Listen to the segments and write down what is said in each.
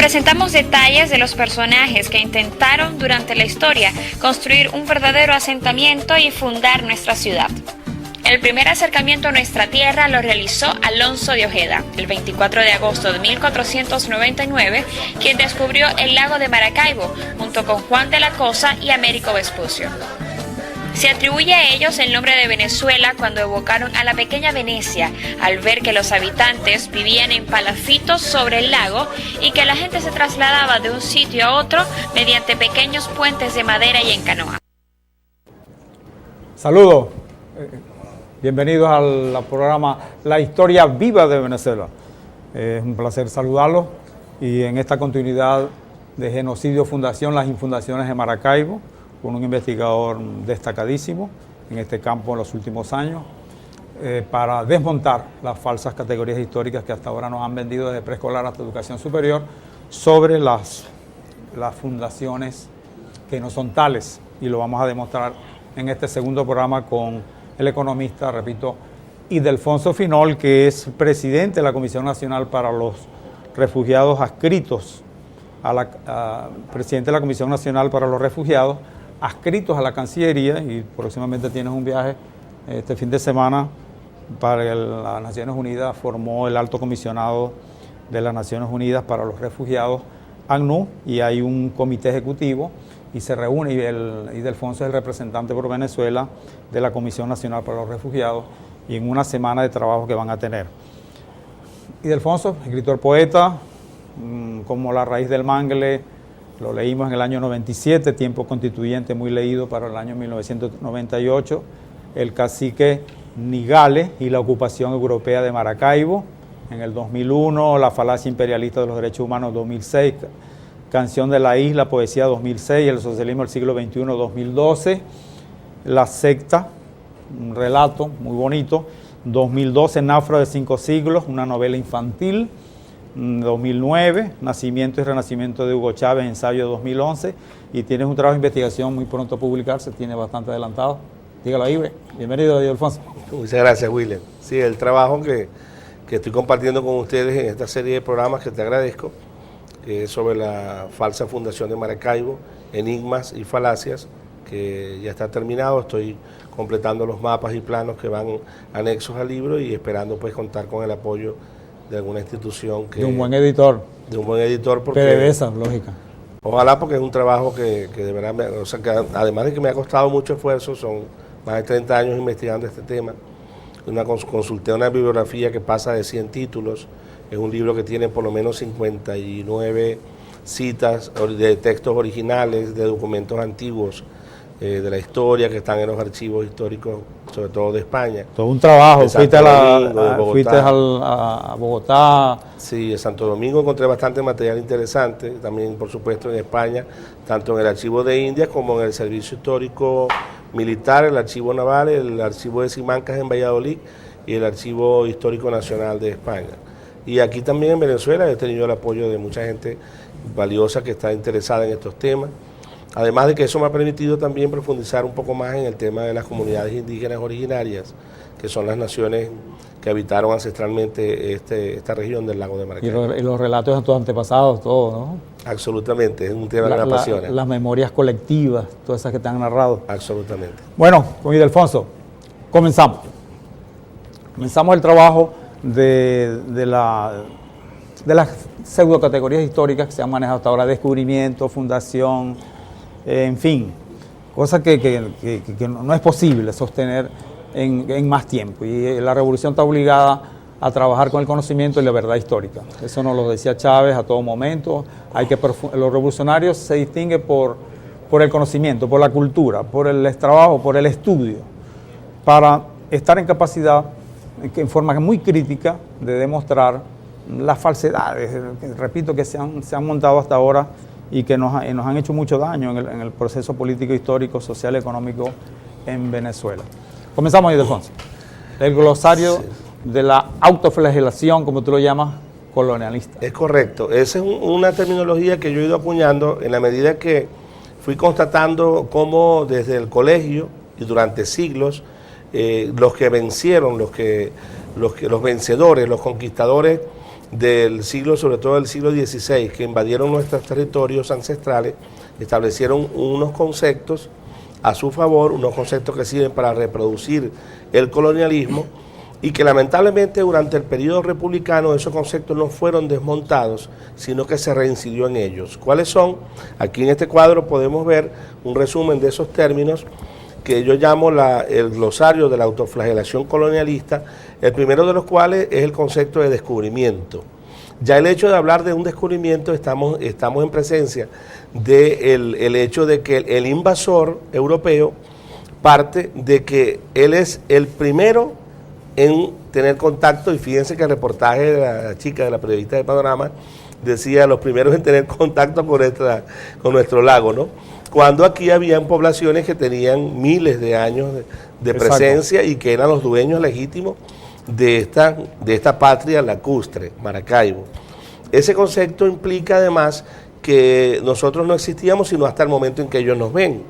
presentamos detalles de los personajes que intentaron durante la historia construir un verdadero asentamiento y fundar nuestra ciudad. El primer acercamiento a nuestra tierra lo realizó Alonso de Ojeda, el 24 de agosto de 1499, quien descubrió el lago de Maracaibo, junto con Juan de la Cosa y Américo Vespucio. Se atribuye a ellos el nombre de Venezuela cuando evocaron a la pequeña Venecia, al ver que los habitantes vivían en palafitos sobre el lago y que la gente se trasladaba de un sitio a otro mediante pequeños puentes de madera y en canoa. Saludos. Bienvenidos al programa La Historia Viva de Venezuela. Es un placer saludarlos y en esta continuidad de Genocidio Fundación, las infundaciones de Maracaibo, con un investigador destacadísimo en este campo en los últimos años, para desmontar las falsas categorías históricas que hasta ahora nos han vendido desde preescolar hasta educación superior sobre las fundaciones que no son tales, y lo vamos a demostrar en este segundo programa con el economista, repito, Ildefonso Finol, que es presidente de la Comisión Nacional para los Refugiados adscritos presidente de la Comisión Nacional para los Refugiados adscritos a la Cancillería, y próximamente tienes un viaje este fin de semana para las Naciones Unidas. Formó el Alto Comisionado de las Naciones Unidas para los Refugiados, ACNUR, y hay un comité ejecutivo y se reúne, y Ildefonso es el representante por Venezuela de la Comisión Nacional para los Refugiados, y en una semana de trabajo que van a tener. Ildefonso, escritor poeta, como La Raíz del Mangle, lo leímos en el año 97, Tiempo Constituyente, muy leído para el año 1998, El Cacique Nigale y la ocupación europea de Maracaibo, en el 2001, La falacia imperialista de los derechos humanos, 2006, Canción de la Isla, Poesía, 2006, El socialismo del siglo XXI, 2012, La secta, un relato muy bonito, 2012, Náufrago de 5 siglos, una novela infantil, 2009, Nacimiento y Renacimiento de Hugo Chávez, ensayo, 2011, y tienes un trabajo de investigación muy pronto a publicarse, tiene bastante adelantado. Dígalo ahí, bienvenido, Ildefonso. Muchas gracias, William. Sí, el trabajo que estoy compartiendo con ustedes en esta serie de programas, que te agradezco, sobre la falsa fundación de Maracaibo, enigmas y falacias, que ya está terminado. Estoy completando los mapas y planos que van anexos al libro y esperando pues contar con el apoyo de alguna institución de un buen editor. De un buen editor, porque PDVSA, lógica. Ojalá, porque es un trabajo que de verdad, que además de que me ha costado mucho esfuerzo, son más de 30 años investigando este tema. Consulté una bibliografía que pasa de 100 títulos. Es un libro que tiene por lo menos 59 citas de textos originales, de documentos antiguos de la historia, que están en los archivos históricos, sobre todo de España. Todo un trabajo. Fuiste a Bogotá. Sí, en Santo Domingo encontré bastante material interesante, también por supuesto en España, tanto en el archivo de Indias como en el Servicio Histórico Militar, el Archivo Naval, el Archivo de Simancas en Valladolid y el Archivo Histórico Nacional de España. Y aquí también en Venezuela he tenido el apoyo de mucha gente valiosa que está interesada en estos temas. Además de que eso me ha permitido también profundizar un poco más en el tema de las comunidades indígenas originarias, que son las naciones que habitaron ancestralmente esta región del lago de Maracaibo. Y los relatos de tus antepasados, todo, ¿no? Absolutamente, es un tema que me apasiona. Las memorias colectivas, todas esas que te han narrado. Absolutamente. Bueno, con Ildefonso, comenzamos. Comenzamos el trabajo de las pseudocategorías históricas que se han manejado hasta ahora: descubrimiento, fundación, en fin, cosas que no es posible sostener en más tiempo. Y la revolución está obligada a trabajar con el conocimiento y la verdad histórica. Eso nos lo decía Chávez a todo momento. Los revolucionarios se distinguen por el conocimiento, por la cultura, por el trabajo, por el estudio, para estar en capacidad, en forma muy crítica, de demostrar las falsedades, repito, que se han montado hasta ahora y que nos han hecho mucho daño en el proceso político, histórico, social, económico en Venezuela. Comenzamos, Ildefonso. El glosario de la autoflagelación, como tú lo llamas, colonialista. Es correcto. Esa es una terminología que yo he ido acuñando en la medida que fui constatando cómo desde el colegio y durante siglos los que vencieron, los vencedores, los conquistadores, del siglo, sobre todo del siglo XVI, que invadieron nuestros territorios ancestrales, establecieron unos conceptos a su favor, unos conceptos que sirven para reproducir el colonialismo, y que lamentablemente durante el periodo republicano esos conceptos no fueron desmontados, sino que se reincidió en ellos. ¿Cuáles son? Aquí en este cuadro podemos ver un resumen de esos términos que yo llamo el glosario de la autoflagelación colonialista, el primero de los cuales es el concepto de descubrimiento. Ya el hecho de hablar de un descubrimiento, estamos en presencia del hecho de que el invasor europeo parte de que él es el primero en tener contacto, y fíjense que el reportaje de la chica, de la periodista de Panorama, decía los primeros en tener contacto con nuestro lago, ¿no? Cuando aquí habían poblaciones que tenían miles de años de presencia y que eran los dueños legítimos de esta patria lacustre, Maracaibo. Ese concepto implica además que nosotros no existíamos sino hasta el momento en que ellos nos ven,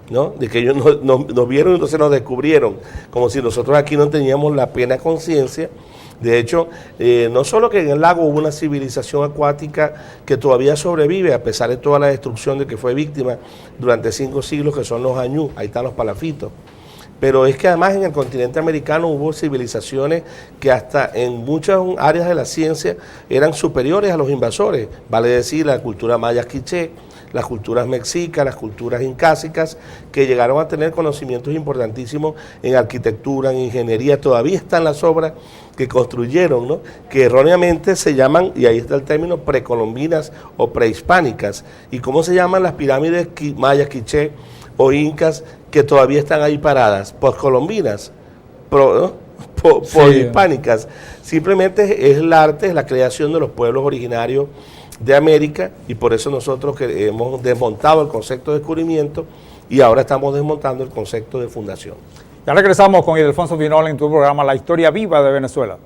¿no? De que ellos nos vieron y entonces nos descubrieron, como si nosotros aquí no teníamos la plena conciencia. De hecho, no solo que en el lago hubo una civilización acuática que todavía sobrevive a pesar de toda la destrucción de que fue víctima durante 5 siglos, que son los añú, ahí están los palafitos, pero es que además en el continente americano hubo civilizaciones que hasta en muchas áreas de la ciencia eran superiores a los invasores, vale decir la cultura maya quiché, las culturas mexicas, las culturas incásicas, que llegaron a tener conocimientos importantísimos en arquitectura, en ingeniería. Todavía están las obras que construyeron, ¿no? Que erróneamente se llaman, y ahí está el término, precolombinas o prehispánicas. ¿Y cómo se llaman las pirámides mayas, quiché o incas que todavía están ahí paradas? Postcolombinas, prehispánicas. Simplemente es el arte, es la creación de los pueblos originarios de América, y por eso nosotros que hemos desmontado el concepto de descubrimiento y ahora estamos desmontando el concepto de fundación. Ya regresamos con Ildefonso Vinola en tu programa La Historia Viva de Venezuela.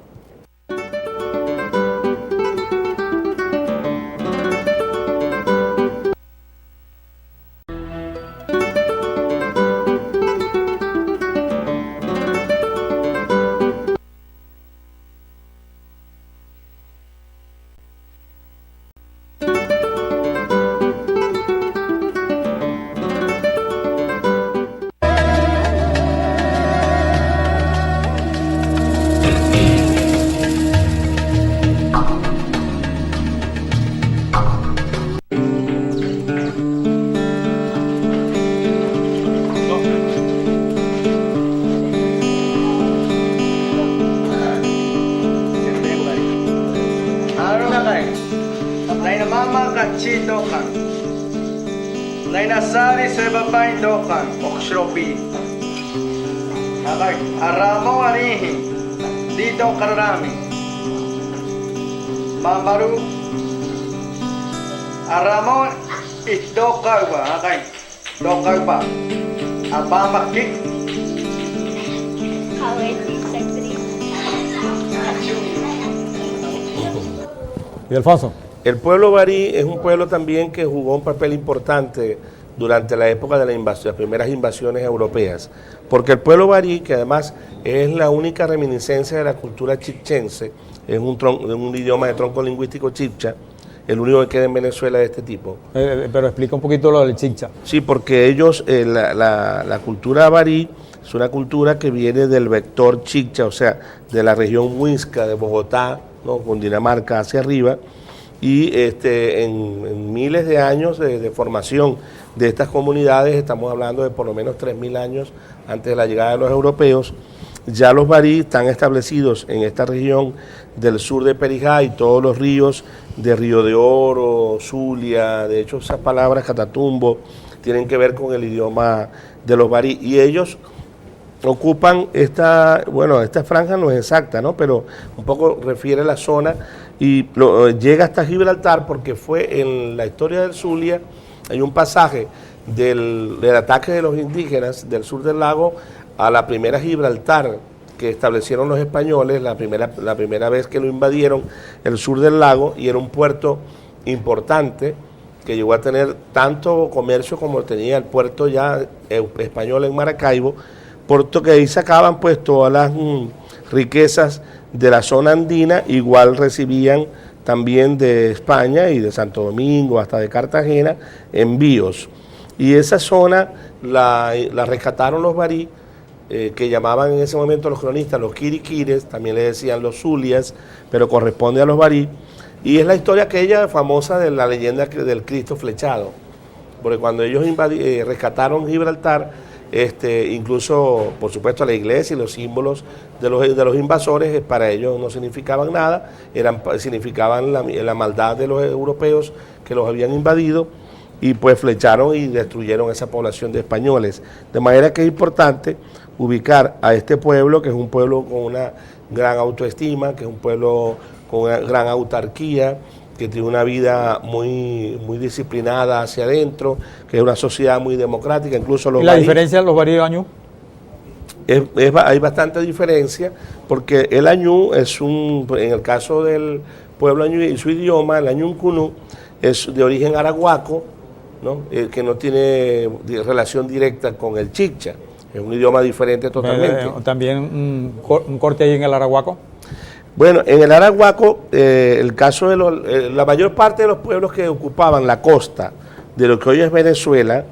Nainasari sa babaeng dokan, Oksropi. Aramo arihi, dito karami. Mamaru, aramo itdokawa, dokawa. Abamakik. Ildefonso. El pueblo barí es un pueblo también que jugó un papel importante durante la época de las primeras invasiones europeas, porque el pueblo barí, que además es la única reminiscencia de la cultura chipchense, es un idioma de tronco lingüístico chipcha, el único que queda en Venezuela de este tipo. Pero explica un poquito lo del chipcha. Sí, porque ellos, la cultura barí es una cultura que viene del vector chipcha, o sea, de la región Huizca, de Bogotá, ¿no? Con Dinamarca hacia arriba, y en miles de años de formación de estas comunidades, estamos hablando de por lo menos 3.000 años antes de la llegada de los europeos, ya los barí están establecidos en esta región del sur de Perijá y todos los ríos de Río de Oro, Zulia. De hecho esas palabras Catatumbo tienen que ver con el idioma de los barí, y ellos ocupan esta franja no es exacta, ¿no? Pero un poco refiere a la zona y llega hasta Gibraltar, porque fue en la historia del Zulia, hay un pasaje del ataque de los indígenas del sur del lago a la primera Gibraltar que establecieron los españoles, la primera vez que lo invadieron el sur del lago, y era un puerto importante que llegó a tener tanto comercio como tenía el puerto ya español en Maracaibo, puerto que ahí sacaban pues todas las riquezas de la zona andina, igual recibían también de España y de Santo Domingo hasta de Cartagena envíos. Y esa zona la rescataron los barí, que llamaban en ese momento los cronistas los quiriquires, también le decían los zulias, pero corresponde a los barí. Y es la historia aquella famosa de la leyenda del Cristo flechado, porque cuando ellos rescataron Gibraltar, incluso por supuesto la iglesia y los símbolos de los invasores para ellos no significaban nada, significaban la maldad de los europeos que los habían invadido, y pues flecharon y destruyeron esa población de españoles. De manera que es importante ubicar a este pueblo, que es un pueblo con una gran autoestima, que es un pueblo con una gran autarquía, que tiene una vida muy disciplinada hacia adentro, que es una sociedad muy democrática. Incluso los ¿Y la diferencia de los barí y añú? Hay bastante diferencia, porque el añú en el caso del pueblo añú y su idioma, el añún cunú, es de origen arahuaco, ¿no? Que no tiene relación directa con el chicha, es un idioma diferente totalmente. ¿También un corte ahí en el arahuaco? Bueno, en el arahuaco, el caso de la mayor parte de los pueblos que ocupaban la costa de lo que hoy es Venezuela,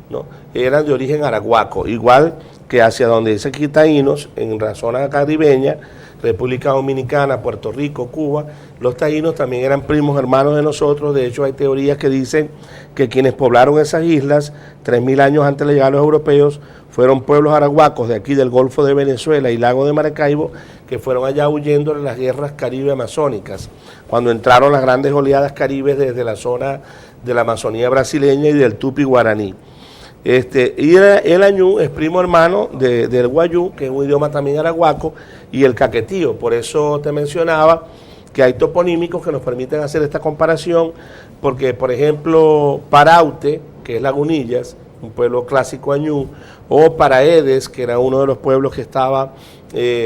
¿no?, eran de origen arahuaco, igual que hacia donde dice aquí taínos, en la zona caribeña, República Dominicana, Puerto Rico, Cuba, los taínos también eran primos hermanos de nosotros. De hecho, hay teorías que dicen que quienes poblaron esas islas 3.000 años antes de llegar los europeos fueron pueblos arahuacos de aquí del Golfo de Venezuela y Lago de Maracaibo, que fueron allá huyendo de las guerras caribe-amazónicas, cuando entraron las grandes oleadas caribes desde la zona de la Amazonía brasileña y del Tupi guaraní. Y el añú es primo hermano del guayú, que es un idioma también arahuaco, y el caquetío. Por eso te mencionaba que hay toponímicos que nos permiten hacer esta comparación, porque, por ejemplo, Paraute, que es Lagunillas, un pueblo clásico añú, o Paraedes, que era uno de los pueblos que estaba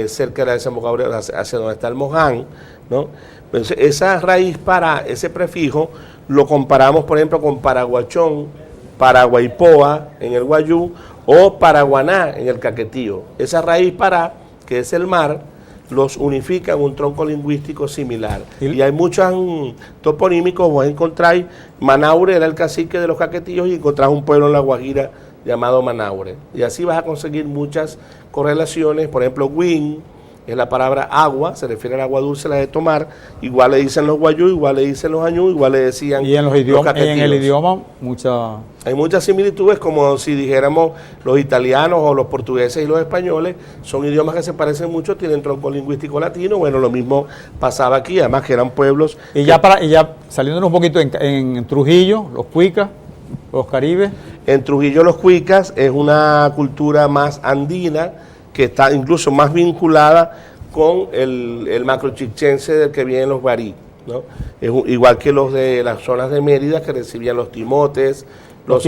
cerca de la desembocadura hacia donde está el Moján, ¿no? Entonces, esa raíz para, ese prefijo, lo comparamos, por ejemplo, con Paraguachón, Paraguaipoa en el guayú, o Paraguaná en el caquetío. Esa raíz para, que es el mar, los unifica en un tronco lingüístico similar. Y hay muchos toponímicos, vos encontráis, Manaure era el cacique de los caquetillos y encontrás un pueblo en La Guajira llamado Manaure. Y así vas a conseguir muchas correlaciones. Por ejemplo, Win es la palabra agua, se refiere al agua dulce, la de tomar. Igual le dicen los guayú, igual le dicen los añú, igual le decían y en los idiomas, en el idioma hay muchas similitudes, como si dijéramos los italianos o los portugueses y los españoles, son idiomas que se parecen mucho, tienen tronco lingüístico latino. Bueno, lo mismo pasaba aquí, además que eran pueblos. Y ya saliéndonos un poquito en Trujillo, los cuicas, los caribes. En Trujillo los cuicas es una cultura más andina, que está incluso más vinculada con el macrochichense del que vienen los barí, ¿no? Es igual que los de las zonas de Mérida, que recibían los timotes, los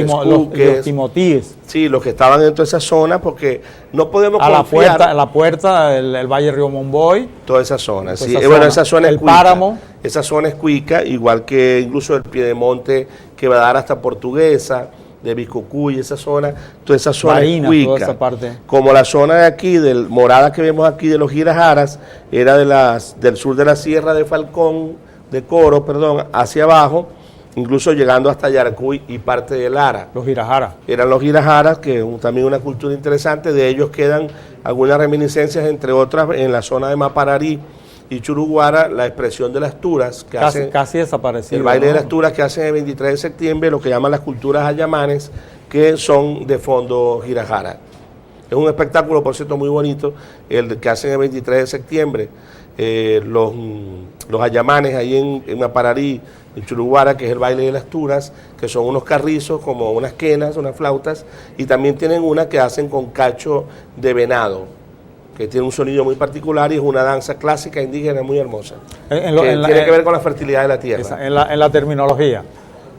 timotíes. Sí, los que estaban dentro de esa zona, porque no podemos confiar. A la puerta, el Valle Río Monboy. Toda esa zona, sí. Bueno, esa zona es cuica. Páramo. Esa zona es cuica, igual que incluso el Piedemonte, que va a dar hasta Portuguesa, de Biscocuy, esa zona, toda esa zona Marina, es cuica. toda esa parte. Como la zona de aquí, del morada que vemos aquí de los Girajaras, era del sur de la sierra de Falcón, de Coro, perdón, hacia abajo, incluso llegando hasta Yaracuy y parte de Lara. Los Girajaras. Eran los Girajaras, que también una cultura interesante. De ellos quedan algunas reminiscencias, entre otras, en la zona de Mapararí y Churuguara, la expresión de las turas, que casi desaparecido. El baile de las turas que hacen el 23 de septiembre, lo que llaman las culturas ayamanes, que son de fondo girajara. Es un espectáculo, por cierto, muy bonito, el que hacen el 23 de septiembre. Los ayamanes ahí en Mapararí, en Churuguara, que es el baile de las turas, que son unos carrizos, como unas quenas, unas flautas, y también tienen una que hacen con cacho de venado, que tiene un sonido muy particular y es una danza clásica indígena muy hermosa. Tiene que ver con la fertilidad de la tierra. En la terminología.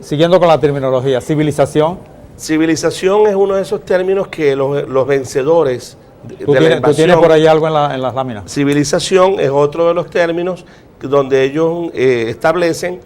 Siguiendo con la terminología, civilización. Civilización es uno de esos términos que los vencedores ¿Tú tienes por ahí algo en las láminas? Civilización es otro de los términos donde ellos establecen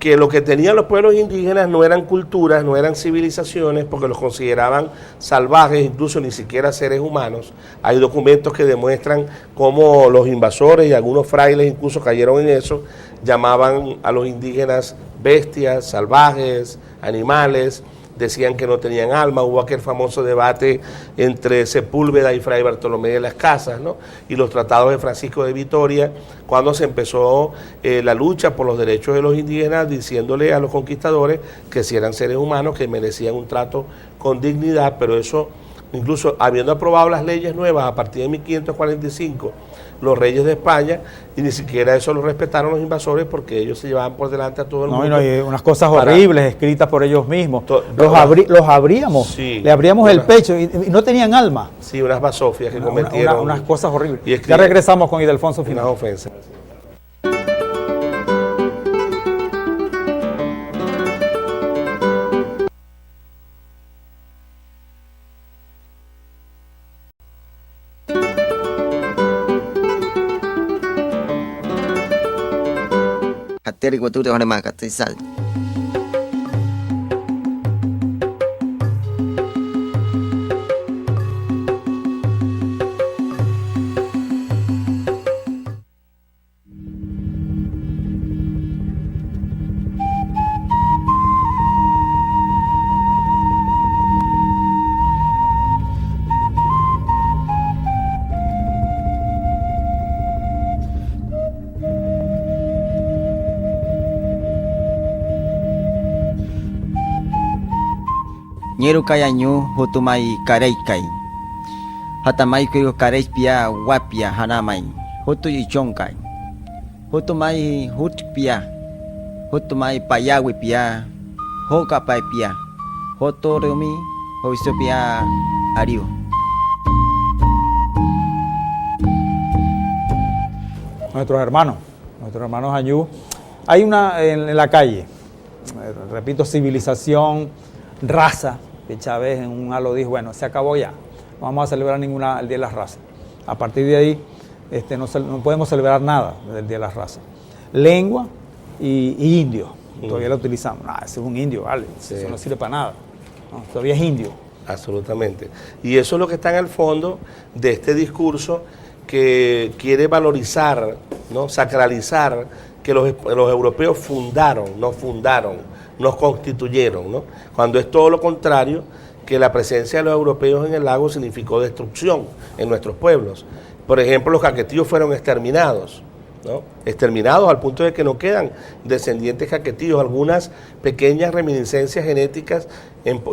que lo que tenían los pueblos indígenas no eran culturas, no eran civilizaciones, porque los consideraban salvajes, incluso ni siquiera seres humanos. Hay documentos que demuestran cómo los invasores y algunos frailes incluso cayeron en eso, llamaban a los indígenas bestias, salvajes, animales, decían que no tenían alma. Hubo aquel famoso debate entre Sepúlveda y Fray Bartolomé de las Casas, ¿no? Y los tratados de Francisco de Vitoria, cuando se empezó la lucha por los derechos de los indígenas, diciéndole a los conquistadores que si eran seres humanos, que merecían un trato con dignidad, pero eso, incluso habiendo aprobado las leyes nuevas a partir de 1545, los reyes de España, y ni siquiera eso lo respetaron los invasores, porque ellos se llevaban por delante a todo el mundo. No, hay unas cosas horribles escritas por ellos mismos. Los abríamos, sí, le abríamos el pecho y no tenían alma. Sí, unas basofias que cometieron. Unas cosas horribles. Ya regresamos con Ildefonso Final. Unas ofensas. Hateri watu de hone katisal. Nyeru kaya nyu hutumai karei kai. Hatamai kuyo karei pia wapia hanamai. Hutu ichonkai. Hutumai hut pia. Hutumai payawi pia. Hoka pai pia. Hoto rumi hoiso pia ariu. Nuestros hermanos añú. Hay una en la calle, repito, civilización, raza, que Chávez en un halo dijo, bueno, se acabó ya, no vamos a celebrar el Día de las Razas. A partir de ahí no podemos celebrar nada del Día de las Razas. Lengua y indio, todavía lo utilizamos. Ese es un indio, vale, sí. Eso no sirve para nada, no, todavía es indio. Absolutamente. Y eso es lo que está en el fondo de este discurso que quiere valorizar, ¿no? Sacralizar que los europeos nos constituyeron, ¿no? Cuando es todo lo contrario, que la presencia de los europeos en el lago significó destrucción en nuestros pueblos. Por ejemplo, los caquetíos fueron exterminados, ¿no? Exterminados al punto de que no quedan descendientes caquetíos, algunas pequeñas reminiscencias genéticas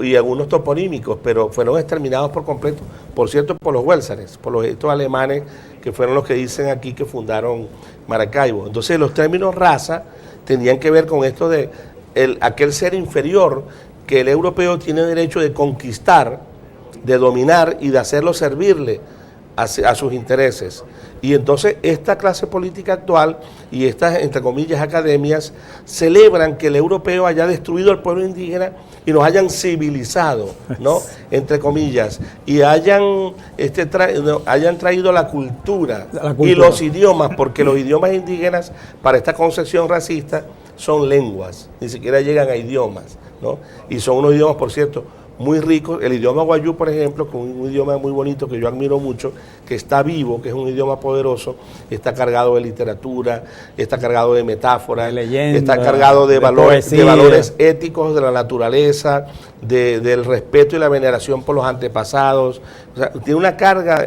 y algunos toponímicos, pero fueron exterminados por completo, por cierto, por los huélsares, por estos alemanes que fueron los que dicen aquí que fundaron Maracaibo. Entonces los términos raza tenían que ver con esto de aquel ser inferior que el europeo tiene derecho de conquistar, de dominar y de hacerlo servirle a sus intereses. Y entonces esta clase política actual y estas, entre comillas, academias celebran que el europeo haya destruido al pueblo indígena y nos hayan civilizado, ¿no? Entre comillas, y hayan traído la cultura y los idiomas, porque los idiomas indígenas para esta concepción racista son lenguas, ni siquiera llegan a idiomas, ¿no? Y son unos idiomas, por cierto, muy ricos. El idioma guayú, por ejemplo, que es un idioma muy bonito que yo admiro mucho, que está vivo, que es un idioma poderoso, está cargado de literatura, está cargado de metáforas, está cargado de valores éticos de la naturaleza, del respeto y la veneración por los antepasados. O sea, tiene una carga,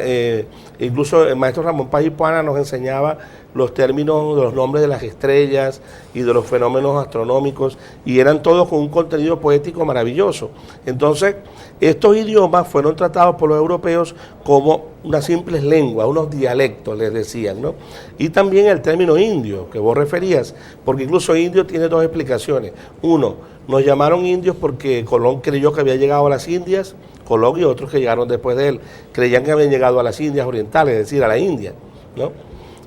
incluso el maestro Ramón Paz Ipuana nos enseñaba los términos de los nombres de las estrellas y de los fenómenos astronómicos, y eran todos con un contenido poético maravilloso. Entonces, estos idiomas fueron tratados por los europeos como unas simples lenguas, unos dialectos, les decían, ¿no? Y también el término indio, que vos referías, porque incluso indio tiene dos explicaciones. Uno, nos llamaron indios porque Colón creyó que había llegado a las Indias, Colón y otros que llegaron después de él, creían que habían llegado a las Indias orientales, es decir, a la India, ¿no?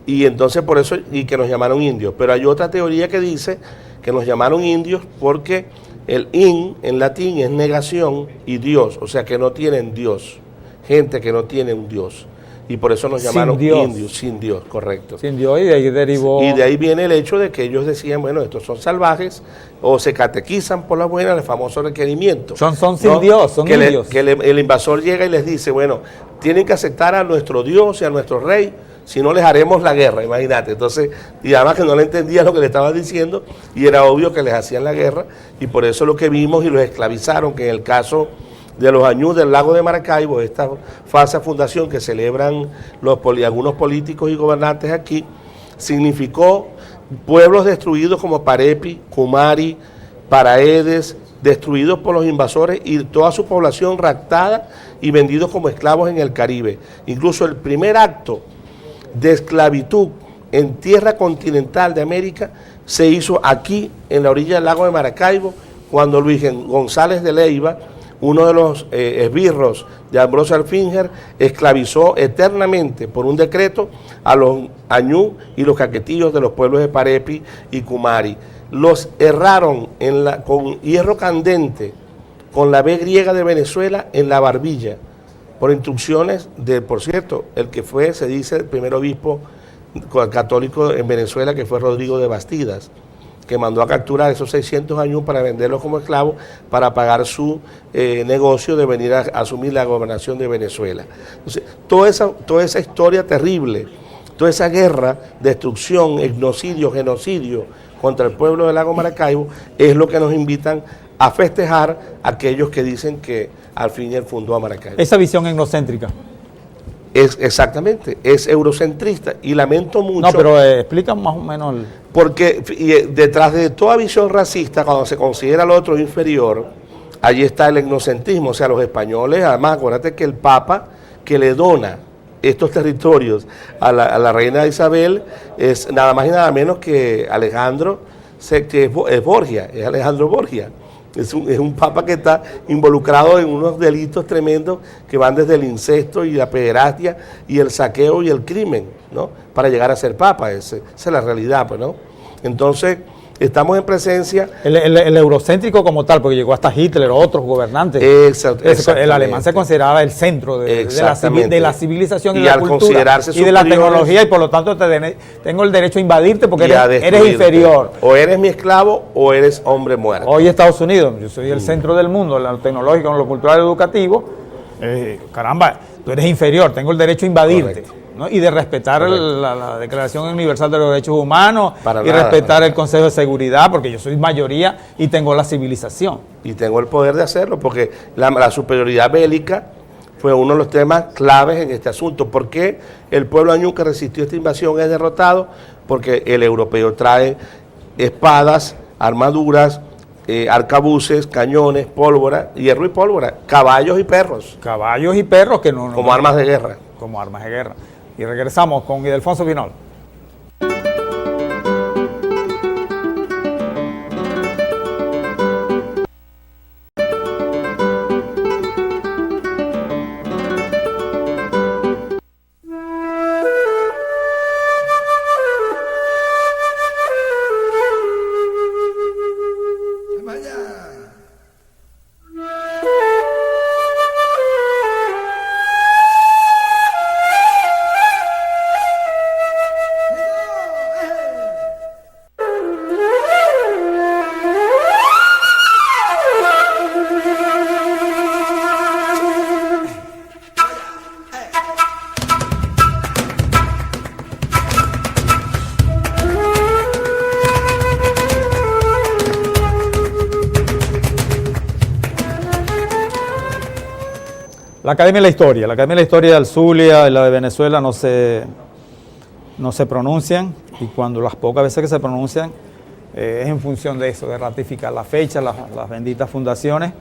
Y entonces por eso, y que nos llamaron indios. Pero hay otra teoría que dice que nos llamaron indios porque el in en latín es negación y Dios, o sea que no tienen Dios, gente que no tiene un Dios. y por eso nos Sin llamaron Dios. indios, sin Dios, correcto. Sin Dios, y de ahí derivó. Y de ahí viene el hecho de que ellos decían, bueno, estos son salvajes, o se catequizan por la buena, el famoso requerimiento. Son sin Dios, son que indios. el invasor llega y les dice, bueno, tienen que aceptar a nuestro Dios y a nuestro rey, si no les haremos la guerra, imagínate. Entonces, y además que no le entendían lo que le estaban diciendo, y era obvio que les hacían la guerra, y por eso lo que vimos y los esclavizaron, que en el caso de los añús del lago de Maracaibo, esta falsa fundación que celebran algunos políticos y gobernantes aquí, significó pueblos destruidos como Parepi, Cumari, Paraedes, destruidos por los invasores y toda su población raptada y vendidos como esclavos en el Caribe. Incluso el primer acto de esclavitud en tierra continental de América se hizo aquí, en la orilla del lago de Maracaibo, cuando Luis González de Leiva, uno de los esbirros de Ambrosio Alfinger, esclavizó eternamente por un decreto a los añú y los caquetillos de los pueblos de Parepi y Cumari. Los herraron con hierro candente, con la B griega de Venezuela en la barbilla, por instrucciones de, por cierto, el que fue, se dice, el primer obispo católico en Venezuela, que fue Rodrigo de Bastidas, que mandó a capturar esos 600 años para venderlos como esclavos para pagar su negocio de venir a asumir la gobernación de Venezuela. Entonces, toda esa historia terrible, toda esa guerra, destrucción, etnocidio, genocidio contra el pueblo del lago Maracaibo, es lo que nos invitan a festejar aquellos que dicen que al fin él fundó a Maracaibo. Esa visión etnocéntrica. Exactamente, es eurocentrista y lamento mucho. No, pero explica más o menos. Porque detrás de toda visión racista, cuando se considera al otro inferior, allí está el etnocentrismo. O sea, los españoles, además, acuérdate que el Papa que le dona estos territorios a la reina Isabel es nada más y nada menos que Alejandro, que es Borgia, es Alejandro Borgia. Es un papa que está involucrado en unos delitos tremendos que van desde el incesto y la pederastia y el saqueo y el crimen, ¿no? Para llegar a ser papa, esa es la realidad, pues, ¿no? Entonces, estamos en presencia... El eurocéntrico como tal, porque llegó hasta Hitler o otros gobernantes. El alemán se consideraba el centro de la civilización y de la cultura y de la tecnología, y por lo tanto tengo el derecho a invadirte porque eres inferior. O eres mi esclavo o eres hombre muerto. Hoy Estados Unidos, yo soy el centro del mundo, en lo tecnológico, en lo cultural, educativo, caramba, tú eres inferior, tengo el derecho a invadirte. Correcto. ¿No? Y de respetar la Declaración Universal de los Derechos Humanos respetar el Consejo de Seguridad, porque yo soy mayoría y tengo la civilización. Y tengo el poder de hacerlo, porque la superioridad bélica fue uno de los temas claves en este asunto. ¿Por qué el pueblo añú que resistió esta invasión es derrotado? Porque el europeo trae espadas, armaduras, arcabuces, cañones, pólvora, hierro y pólvora, caballos y perros. Caballos y perros que no... Como armas de guerra. Como armas de guerra. Y regresamos con Ildefonso Pinol. La Academia de la Historia del Zulia y la de Venezuela no se pronuncian, y cuando las pocas veces que se pronuncian es en función de eso, de ratificar la fecha, las benditas fundaciones,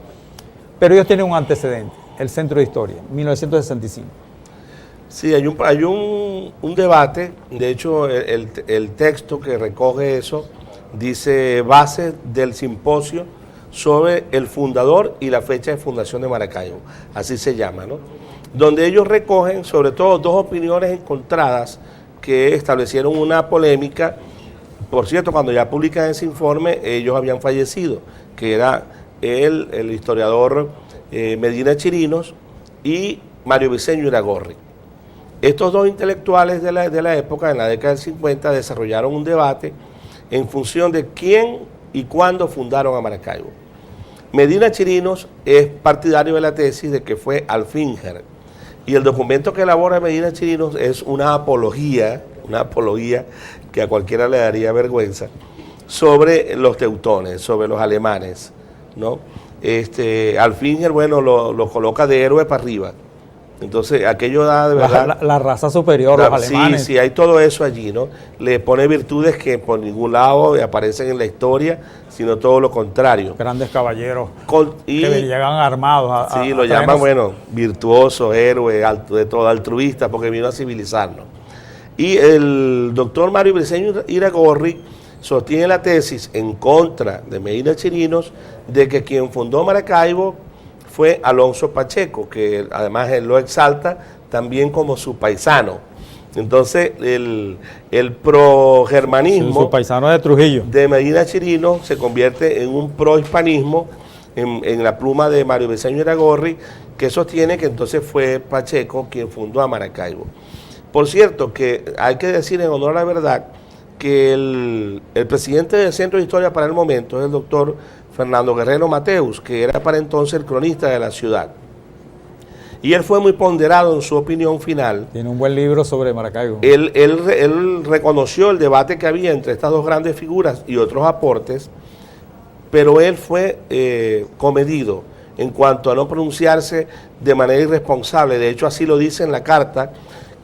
pero ellos tienen un antecedente, el Centro de Historia, 1965. Sí, hay un debate, de hecho el texto que recoge eso dice bases del simposio sobre el fundador y la fecha de fundación de Maracaibo, así se llama, ¿no? Donde ellos recogen sobre todo dos opiniones encontradas que establecieron una polémica. Por cierto, cuando ya publican ese informe, ellos habían fallecido, que era el historiador Medina Chirinos y Mario Viceño Iragorri. estos dos intelectuales de la época, en la década del 50, desarrollaron un debate en función de quién y cuándo fundaron a Maracaibo. Medina Chirinos es partidario de la tesis de que fue Alfínger, y el documento que elabora Medina Chirinos es una apología que a cualquiera le daría vergüenza, sobre los teutones, sobre los alemanes, ¿no? Alfínger, bueno, lo coloca de héroe para arriba. Entonces, aquello da de verdad... La raza superior, los alemanes. Sí, hay todo eso allí, ¿no? Le pone virtudes que por ningún lado aparecen en la historia, sino todo lo contrario. Grandes caballeros que llegan armados sí, lo llaman, bueno, virtuoso, héroe, de todo, altruista, porque vino a civilizarnos. Y el doctor Mario Briceño Iragorri sostiene la tesis en contra de Medina Chirinos de que quien fundó Maracaibo fue Alonso Pacheco, que además él lo exalta también como su paisano. Entonces, el progermanismo su paisano de Trujillo de Medina Chirinos se convierte en un prohispanismo en la pluma de Mario Briceño Iragorri, que sostiene que entonces fue Pacheco quien fundó a Maracaibo. Por cierto, que hay que decir en honor a la verdad que el presidente del Centro de Historia para el momento es el doctor Fernando Guerrero Mateus, que era para entonces el cronista de la ciudad. Y él fue muy ponderado en su opinión final. Tiene un buen libro sobre Maracaibo. Él reconoció el debate que había entre estas dos grandes figuras y otros aportes, pero él fue comedido en cuanto a no pronunciarse de manera irresponsable. De hecho, así lo dice en la carta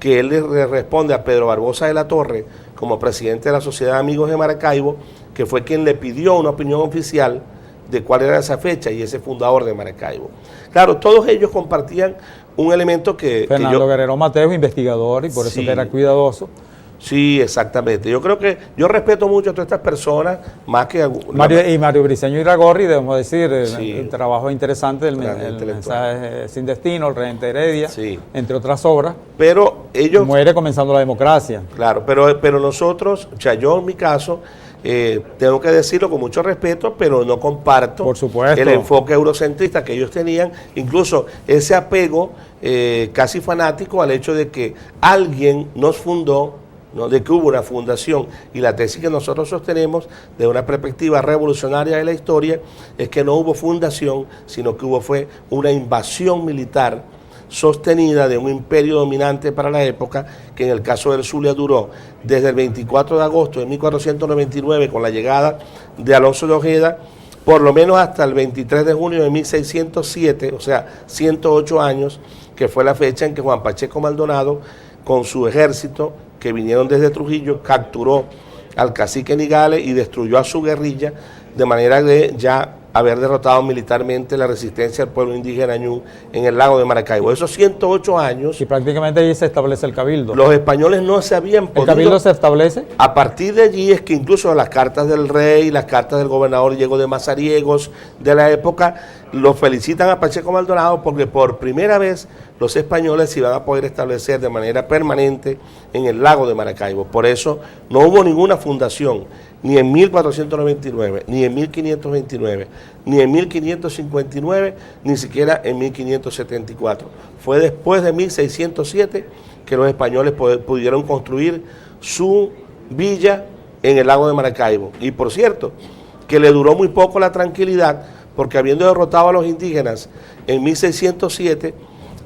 que él le responde a Pedro Barbosa de la Torre, como presidente de la Sociedad de Amigos de Maracaibo, que fue quien le pidió una opinión oficial de cuál era esa fecha y ese fundador de Maracaibo. Claro, todos ellos compartían un elemento que... Fernando Guerrero Mateo, investigador, y por eso era cuidadoso. Sí, exactamente. Yo creo que yo respeto mucho a todas estas personas, más que... Mario Briceño Iragorri, debemos decir, el trabajo interesante, el mensaje sin destino, el Regente Heredia, entre otras obras. Pero ellos... Muere comenzando la democracia. Claro, pero nosotros, o sea, yo en mi caso... tengo que decirlo con mucho respeto, pero no comparto por supuesto el enfoque eurocentrista que ellos tenían, incluso ese apego casi fanático al hecho de que alguien nos fundó, ¿no? De que hubo una fundación, y la tesis que nosotros sostenemos de una perspectiva revolucionaria de la historia es que no hubo fundación, sino que fue una invasión militar sostenida de un imperio dominante para la época, que en el caso del Zulia duró desde el 24 de agosto de 1499 con la llegada de Alonso de Ojeda, por lo menos hasta el 23 de junio de 1607, o sea, 108 años, que fue la fecha en que Juan Pacheco Maldonado, con su ejército, que vinieron desde Trujillo, capturó al cacique Nigales y destruyó a su guerrilla, de manera de ya haber derrotado militarmente la resistencia del pueblo indígena Ñu en el lago de Maracaibo. Esos 108 años... Y prácticamente allí se establece el cabildo. Los españoles no se habían podido... ¿El cabildo se establece? A partir de allí es que incluso las cartas del rey, las cartas del gobernador Diego de Mazariegos de la época, los felicitan a Pacheco Maldonado porque por primera vez los españoles se iban a poder establecer de manera permanente en el lago de Maracaibo. Por eso no hubo ninguna fundación, ni en 1499, ni en 1529, ni en 1559, ni siquiera en 1574. Fue después de 1607 que los españoles pudieron construir su villa en el lago de Maracaibo. Y por cierto, que le duró muy poco la tranquilidad, porque habiendo derrotado a los indígenas en 1607,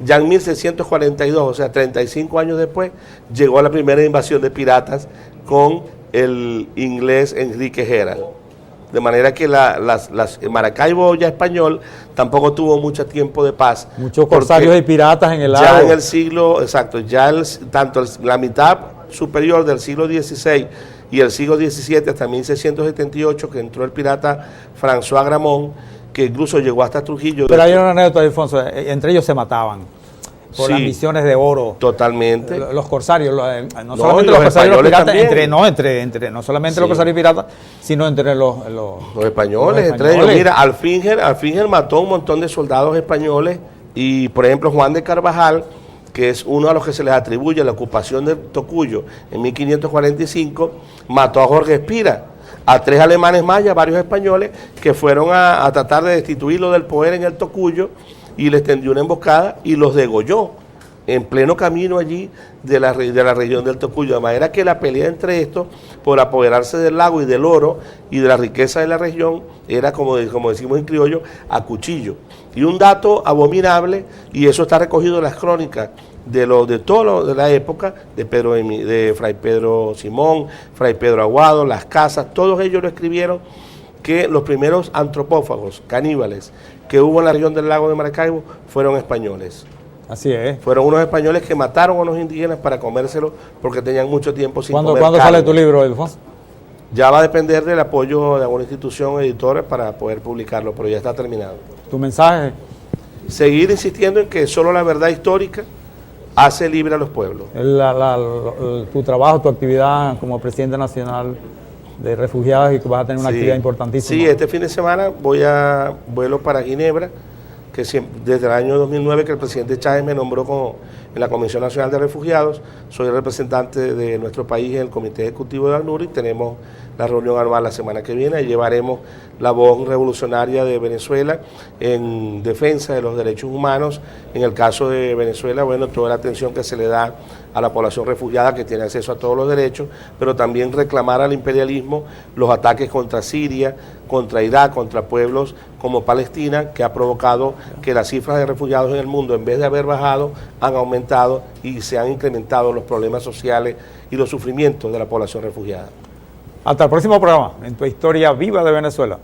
ya en 1642, o sea, 35 años después, llegó la primera invasión de piratas con el inglés Enrique Gerald. De manera que Maracaibo ya español tampoco tuvo mucho tiempo de paz. Muchos corsarios y piratas en el lago. Ya en el siglo, exacto, tanto la mitad superior del siglo XVI y el siglo XVII hasta 1678, que entró el pirata François Gramont, que incluso llegó hasta Trujillo. Pero hay una anécdota, Alfonso, entre ellos se mataban por las misiones de oro. Totalmente. Los corsarios, no solamente los corsarios y los piratas, no solamente los corsarios y piratas, sino entre los españoles, entre ellos. Mira, Alfínger mató un montón de soldados españoles, y por ejemplo Juan de Carvajal, que es uno a los que se les atribuye la ocupación de Tocuyo en 1545, mató a Jorge Espira, a 3 alemanes más y a varios españoles que fueron a tratar de destituirlo del poder en el Tocuyo, y les tendió una emboscada y los degolló. en pleno camino allí de la región del Tocuyo, de manera que la pelea entre estos por apoderarse del lago y del oro y de la riqueza de la región era, como decimos en criollo, a cuchillo. Y un dato abominable, y eso está recogido en las crónicas de la época, de Fray Pedro Simón, Fray Pedro Aguado, Las Casas, todos ellos lo escribieron, que los primeros antropófagos, caníbales, que hubo en la región del lago de Maracaibo fueron españoles. Así es. Fueron unos españoles que mataron a unos indígenas para comérselos porque tenían mucho tiempo sin comer ¿Cuándo carne. sale tu libro, Ildefonso? Ya va a depender del apoyo de alguna institución editora para poder publicarlo, pero ya está terminado. ¿Tu mensaje? Seguir insistiendo en que solo la verdad histórica hace libre a los pueblos. Tu trabajo, tu actividad como presidente nacional de refugiados y que vas a tener una actividad importantísima. Sí, este fin de semana vuelo para Ginebra, que desde el año 2009 que el presidente Chávez me nombró en la Comisión Nacional de Refugiados, soy representante de nuestro país en el Comité Ejecutivo de ACNUR y tenemos la reunión anual la semana que viene y llevaremos la voz revolucionaria de Venezuela en defensa de los derechos humanos. En el caso de Venezuela, bueno, toda la atención que se le da a la población refugiada que tiene acceso a todos los derechos, pero también reclamar al imperialismo los ataques contra Siria, contra Irak, contra pueblos como Palestina, que ha provocado que las cifras de refugiados en el mundo, en vez de haber bajado, han aumentado y se han incrementado los problemas sociales y los sufrimientos de la población refugiada. Hasta el próximo programa, en tu historia viva de Venezuela.